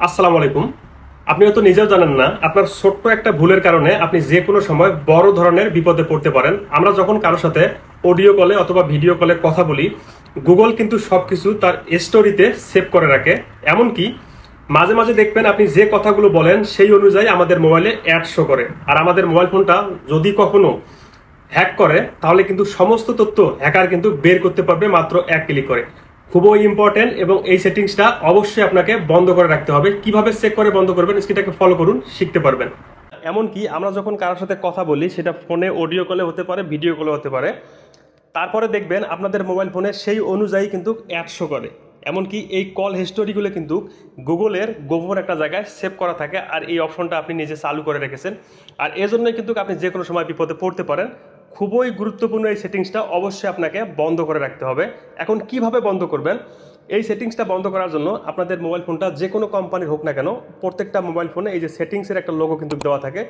আসসালামু আলাইকুম। আপনি হয়তো নিজেও জানেন না আপনার ছোট্ট একটা ভুলের কারণে আপনি যে কোনো সময় বড় ধরনের বিপদে পড়তে পারেন। আমরা যখন কারোর সাথে অডিও কলে অথবা ভিডিও কলে কথা বলি, গুগল কিন্তু সবকিছু তার স্টোরিতে সেভ করে রাখে। এমনকি মাঝে মাঝে দেখবেন আপনি যে কথাগুলো বলেন সেই অনুযায়ী আমাদের মোবাইলে অ্যাড শো করে। আর আমাদের মোবাইল ফোনটা যদি কখনো হ্যাক করে তাহলে কিন্তু সমস্ত তথ্য হ্যাকার কিন্তু বের করতে পারবে মাত্র এক ক্লিক করে। খুবই ইম্পর্টেন্ট এবং এই সেটিংসটা অবশ্যই আপনাকে বন্ধ করে রাখতে হবে। কিভাবে চেক করে বন্ধ করবেন স্ক্রিনটাকে ফলো করুন, শিখতে পারবেন। এমনকি আমরা যখন কারোর সাথে কথা বলি সেটা ফোনে অডিও কলে হতে পারে, ভিডিও কলে হতে পারে, তারপরে দেখবেন আপনাদের মোবাইল ফোনে সেই অনুযায়ী কিন্তু অ্যাড শো করে। এমনকি এই কল হিস্টোরিগুলো কিন্তু গুগলের গোপন একটা জায়গায় সেভ করা থাকে, আর এই অপশনটা আপনি নিজে চালু করে রেখেছেন। আর এজন্যই কিন্তু আপনি যে কোনো সময় বিপদে পড়তে পারেন। খুবই গুরুত্বপূর্ণ এই সেটিংসটা অবশ্যই আপনাকে বন্ধ করে রাখতে হবে। এখন কিভাবে বন্ধ করবেন? এই সেটিংসটা বন্ধ করার জন্য আপনাদের মোবাইল ফোনটা যে কোনো কোম্পানির হোক না কেন, প্রত্যেকটা মোবাইল ফোনে এই যে সেটিংসের একটা লোগো কিন্তু দেওয়া থাকে,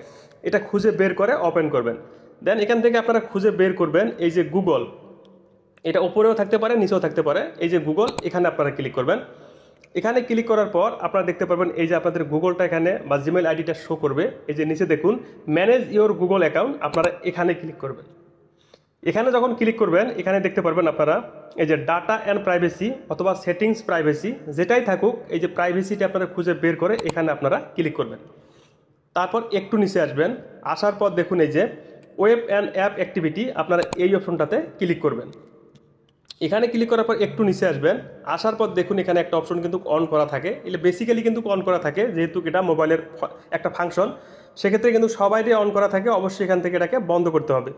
এটা খুঁজে বের করে ওপেন করবেন। দেন এখান থেকে আপনারা খুঁজে বের করবেন এই যে গুগল, এটা উপরেও থাকতে পারে নিচেও থাকতে পারে, এই যে গুগল, এখানে আপনারা ক্লিক করবেন। এখানে ক্লিক করার পর আপনারা দেখতে পারবেন এই যে আপনাদের গুগলটা এখানে বা জিমেল আইডিটা শো করবে। এই যে নিচে দেখুন ম্যানেজ ইওর গুগল অ্যাকাউন্ট, আপনারা এখানে ক্লিক করবেন। এখানে যখন ক্লিক করবেন এখানে দেখতে পারবেন আপনারা এই যে ডাটা অ্যান্ড প্রাইভেসি অথবা সেটিংস প্রাইভেসি, যেটাই থাকুক এই যে প্রাইভেসিটা আপনারা খুঁজে বের করে এখানে আপনারা ক্লিক করবেন। তারপর একটু নিচে আসবেন, আসার পর দেখুন এই যে ওয়েব অ্যান্ড অ্যাপ অ্যাক্টিভিটি, আপনারা এই অপশনটাতে ক্লিক করবেন। এখানে ক্লিক করার পর একটু নিচে আসবেন, আসার পর দেখুন এখানে একটা অপশন কিন্তু অন করা থাকে। এটা বেসিক্যালি কিন্তু অন করা থাকে যেহেতু এটা মোবাইলের একটা ফাংশন, সেক্ষেত্রে কিন্তু সবাইটাই অন করা থাকে। অবশ্যই এখান থেকে এটাকে বন্ধ করতে হবে।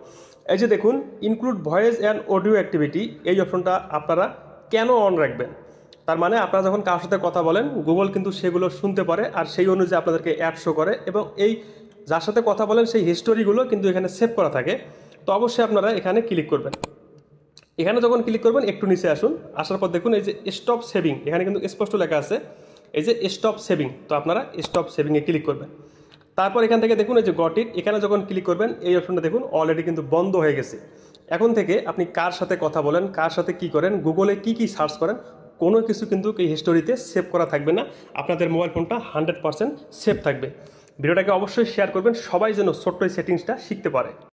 এই যে দেখুন include voice and audio activity, এই অপশনটা আপনারা কেন অন রাখবেন? তার মানে আপনারা যখন কারোর সাথে কথা বলেন গুগল কিন্তু সেগুলো শুনতে পারে, আর সেই অনুযায়ী আপনাদেরকে অ্যাড শো করে, এবং এই যার সাথে কথা বলেন সেই হিস্টোরিগুলো কিন্তু এখানে সেভ করা থাকে। তো অবশ্যই আপনারা এখানে ক্লিক করবেন। এখানে যখন ক্লিক করবেন একটু নিচে আসুন, আসার পর দেখুন এই যে স্টপ সেভিং, এখানে কিন্তু স্পষ্ট লেখা আছে এই যে স্টপ সেভিং, তো আপনারা স্টপ সেভিংয়ে ক্লিক করবেন। তারপর এখান থেকে দেখুন এই যে গট ইট, এখানে যখন ক্লিক করবেন এই অপশনটা দেখুন অলরেডি কিন্তু বন্ধ হয়ে গেছে। এখন থেকে আপনি কার সাথে কথা বলেন, কার সাথে কি করেন, গুগলে কি কি সার্চ করেন, কোনো কিছু কিন্তু এই হিস্টোরিতে সেভ করা থাকবে না। আপনাদের মোবাইল ফোনটা 100% সেভ থাকবে। ভিডিওটাকে অবশ্যই শেয়ার করবেন, সবাই যেন ছোট্ট এই সেটিংসটা শিখতে পারে।